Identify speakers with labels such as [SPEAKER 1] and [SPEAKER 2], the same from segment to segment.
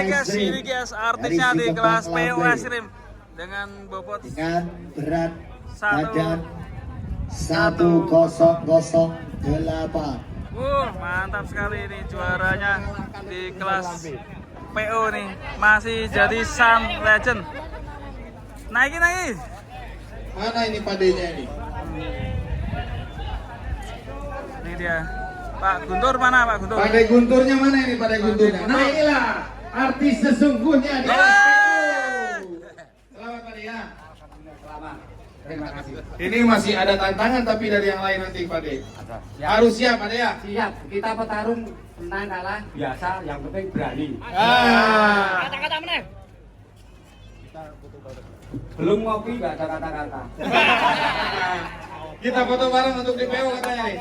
[SPEAKER 1] guys, ini guys artisnya di kelas PO Ekstrim dengan bobot
[SPEAKER 2] dengan berat badan 1008.
[SPEAKER 1] Mantap sekali ini juaranya di kelas PO nih, masih jadi Sun Legend. Naiki.
[SPEAKER 2] Mana ini padenya ini?
[SPEAKER 1] Ini dia. Pak Guntur mana Pak Guntur?
[SPEAKER 2] Pada Gunturnya mana ini pada Gunturnya? Nah inilah artis sesungguhnya di PO. Selamat Pak ya. Selamat. Terima kasih. Ini masih ada tantangan tapi dari yang lain nanti Pak De. Harus siap Pak De ya?
[SPEAKER 3] Siap. Kita petarung menang kalah biasa, yang penting berani.
[SPEAKER 1] Kata-kata mana?
[SPEAKER 3] Belum ngopi nggak ada kata-kata.
[SPEAKER 2] Kita foto bareng untuk di PO katanya nih.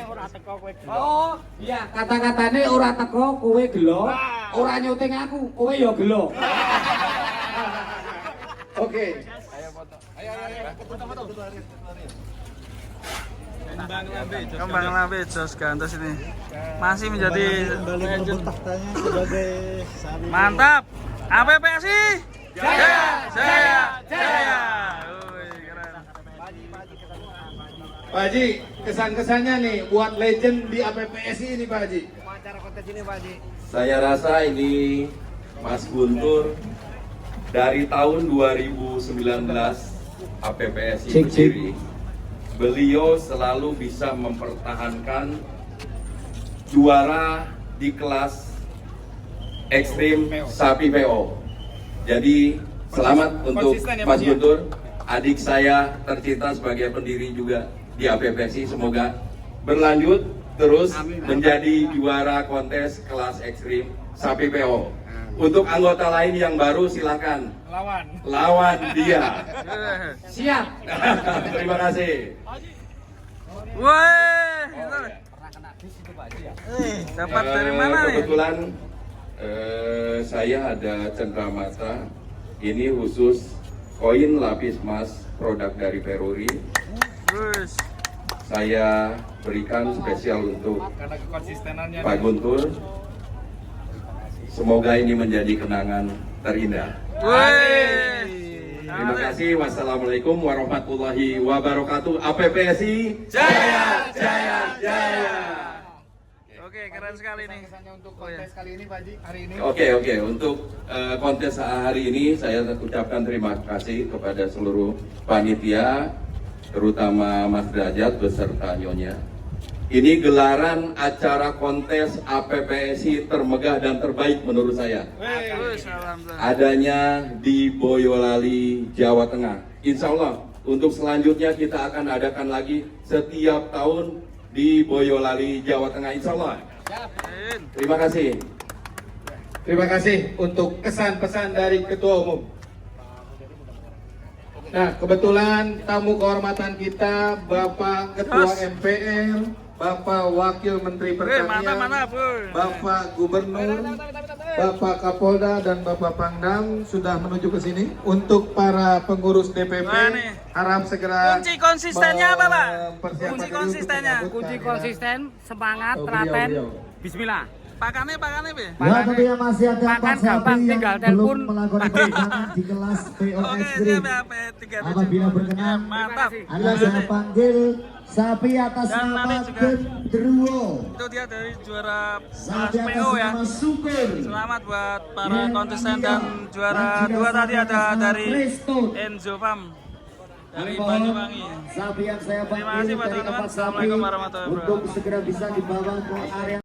[SPEAKER 3] Oh, iya, kata-katanya ora teko kowe gelo, ora nyuting aku, kowe ya gelo.
[SPEAKER 2] Oke.
[SPEAKER 1] Kembang lambe Jos Gantos ini masih menjadi legend. Mantap. APPSI jaya. Keren.
[SPEAKER 2] Pak Haji, kesan-kesannya nih buat legend di APPSI ini Pak Haji.
[SPEAKER 4] Saya rasa ini Mas Guntur dari tahun 2019 APPSI berdiri, beliau selalu bisa mempertahankan juara di kelas ekstrim sapi PO. Jadi selamat untuk Mas Guntur, adik saya tercinta sebagai pendiri juga di APPSI. Semoga berlanjut terus menjadi juara kontes kelas ekstrim sapi PO. Untuk anggota lain yang baru silakan lawan dia.
[SPEAKER 3] Siap.
[SPEAKER 4] Terima kasih.
[SPEAKER 1] Dapat dari mana nih?
[SPEAKER 4] Kebetulan saya ada cenderamata. Ini khusus koin lapis emas produk dari Ferruri. Saya berikan spesial untuk Pak Guntur. Semoga ini menjadi kenangan terindah. Terima kasih. Wassalamualaikum warahmatullahi wabarakatuh. APPSI jaya.
[SPEAKER 1] Oke, keren sekali nih.
[SPEAKER 2] Untuk kontes kali ini Pak Haji, hari ini.
[SPEAKER 4] Oke. Untuk kontes hari ini saya ucapkan terima kasih kepada seluruh panitia, terutama Mas Derajat beserta Nyonya. Ini gelaran acara kontes APPSI termegah dan terbaik menurut saya. Adanya di Boyolali, Jawa Tengah. Insya Allah untuk selanjutnya kita akan adakan lagi setiap tahun di Boyolali, Jawa Tengah. Insya Allah. Terima kasih.
[SPEAKER 2] Terima kasih untuk kesan-pesan dari Ketua Umum. Nah, kebetulan tamu kehormatan kita Bapak Ketua MPL, Bapak Wakil Menteri Pertanian, Bapak Gubernur, Bapak Kapolda dan Bapak Pangdam sudah menuju ke sini. Untuk para pengurus DPP harap segera.
[SPEAKER 1] Kunci konsistennya apa Pak?
[SPEAKER 2] Kunci konsistennya.
[SPEAKER 3] Kunci konsisten, semangat, telaten, bismillah.
[SPEAKER 1] Pakannya Be.
[SPEAKER 5] Ya, tentunya masih ada
[SPEAKER 3] Makan
[SPEAKER 5] Pak
[SPEAKER 3] gampang,
[SPEAKER 5] Sapi yang
[SPEAKER 3] tinggal
[SPEAKER 5] belum
[SPEAKER 3] telepon.
[SPEAKER 5] melakukan penerbangan di kelas PO
[SPEAKER 1] Oke,
[SPEAKER 5] Ekstrim.
[SPEAKER 1] siap ya,
[SPEAKER 5] Apabila berkenan,
[SPEAKER 1] mantap.
[SPEAKER 5] Anda saya panggil sapi atas
[SPEAKER 1] Dan
[SPEAKER 5] nama
[SPEAKER 1] nanti juga
[SPEAKER 5] Gendruwo.
[SPEAKER 1] Itu dia dari juara
[SPEAKER 5] Sapi
[SPEAKER 1] kelas
[SPEAKER 5] atas
[SPEAKER 1] PO ya.
[SPEAKER 5] nama Super.
[SPEAKER 1] Selamat buat para kontestan dan juara 2 tadi ada dari Enzo Farm dari Banyuwangi.
[SPEAKER 5] Sapi yang saya
[SPEAKER 1] Terima kasih
[SPEAKER 5] panggil
[SPEAKER 1] Pak
[SPEAKER 5] dari
[SPEAKER 1] teman-teman.
[SPEAKER 5] tempat sapi
[SPEAKER 1] Assalamualaikum warahmatullahi wabarakatuh.
[SPEAKER 5] untuk segera bisa dibawa ke area